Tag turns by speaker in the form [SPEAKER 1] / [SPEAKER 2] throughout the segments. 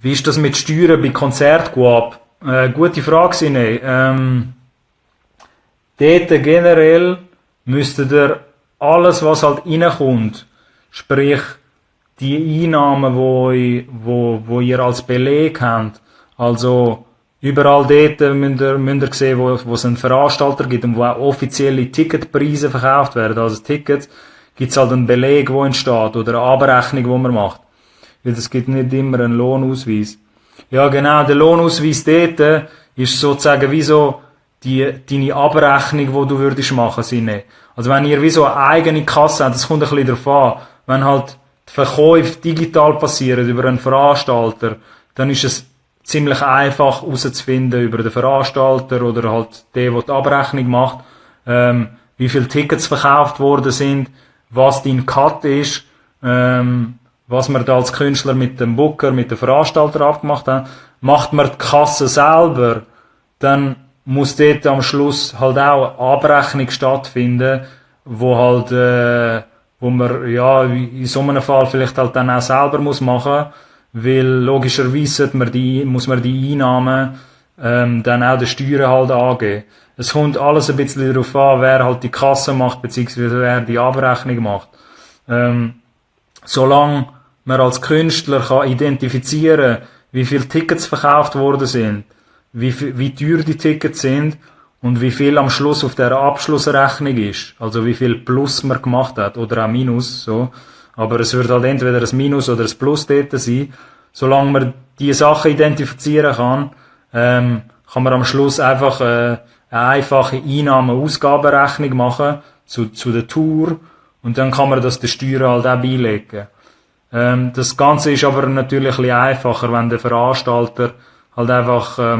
[SPEAKER 1] Wie ist das mit Steuern bei Konzertcoop? Gute Frage, Sine. Dort generell müsstet ihr alles, was halt reinkommt, sprich die Einnahmen, wo ihr als Beleg habt, also überall dort müsst ihr sehen, wo es einen Veranstalter gibt und wo auch offizielle Ticketpreise verkauft werden. Also Tickets gibt es halt einen Beleg, wo entsteht oder eine Abrechnung, wo man macht. Weil es gibt nicht immer einen Lohnausweis. Ja genau, der Lohnausweis dort ist sozusagen wie so deine Abrechnung, die du würdest machen, Sine. Also wenn ihr wie so eine eigene Kasse habt, das kommt ein bisschen darauf an, wenn halt die Verkäufe digital passieren über einen Veranstalter, dann ist es ziemlich einfach herauszufinden über den Veranstalter oder halt der die Abrechnung macht, wie viele Tickets verkauft worden sind, was dein Cut ist, was man da als Künstler mit dem Booker, mit dem Veranstalter abgemacht hat. Macht man die Kasse selber, dann muss dort am Schluss halt auch eine Abrechnung stattfinden, wo halt, wo man, ja, in so einem Fall vielleicht halt dann auch selber muss machen, weil logischerweise muss man die Einnahmen, dann auch die Steuern halt angeben. Es kommt alles ein bisschen darauf an, wer halt die Kasse macht, beziehungsweise wer die Abrechnung macht. Solange man als Künstler kann identifizieren, wie viele Tickets verkauft worden sind, wie teuer die Tickets sind und wie viel am Schluss auf der Abschlussrechnung ist. Also wie viel Plus man gemacht hat oder auch Minus, so. Aber es wird halt entweder ein Minus oder ein Plus dort sein. Solange man diese Sachen identifizieren kann, kann man am Schluss einfach eine einfache Einnahme-Ausgabenrechnung machen zu der Tour und dann kann man das der Steuer halt auch beilegen. Das Ganze ist aber natürlich ein bisschen einfacher, wenn der Veranstalter halt einfach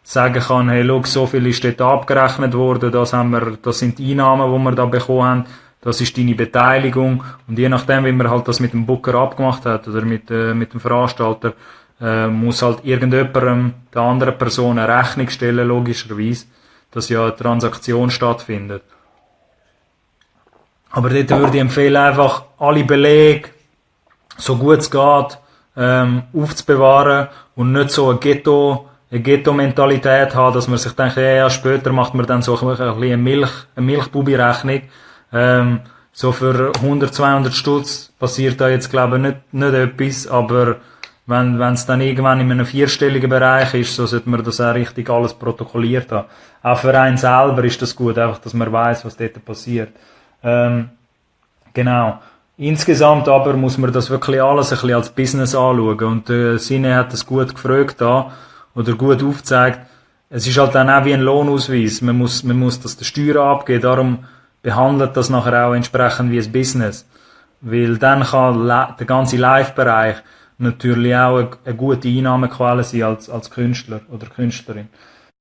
[SPEAKER 1] sagen kann, hey, schau, so viel ist dort abgerechnet worden, das sind die Einnahmen, die wir da bekommen haben, das ist deine Beteiligung und je nachdem, wie man halt das mit dem Booker abgemacht hat oder mit dem Veranstalter, muss halt irgendjemandem der anderen Person eine Rechnung stellen, logischerweise, dass ja eine Transaktion stattfindet. Aber dort würde ich empfehlen, einfach alle Belege, so gut es geht, aufzubewahren und nicht so eine Ghetto-Mentalität haben, dass man sich denkt, ja, später macht man dann so ein bisschen eine Milchbubi-Rechnung. So für 100, 200 Stutz passiert da jetzt, glaube ich, nicht etwas, aber wenn es dann irgendwann in einem vierstelligen Bereich ist, so sollte man das auch richtig alles protokolliert haben. Auch für einen selber ist das gut, einfach, dass man weiß, was dort passiert. Genau. Insgesamt aber muss man das wirklich alles ein bisschen als Business anschauen. Und Sine hat das gut gefragt da, oder gut aufgezeigt. Es ist halt dann auch wie ein Lohnausweis. Man muss das der Steuer abgeben. Darum behandelt das nachher auch entsprechend wie ein Business. Weil dann kann der ganze Live-Bereich natürlich auch eine gute Einnahmequelle sein als Künstler oder Künstlerin.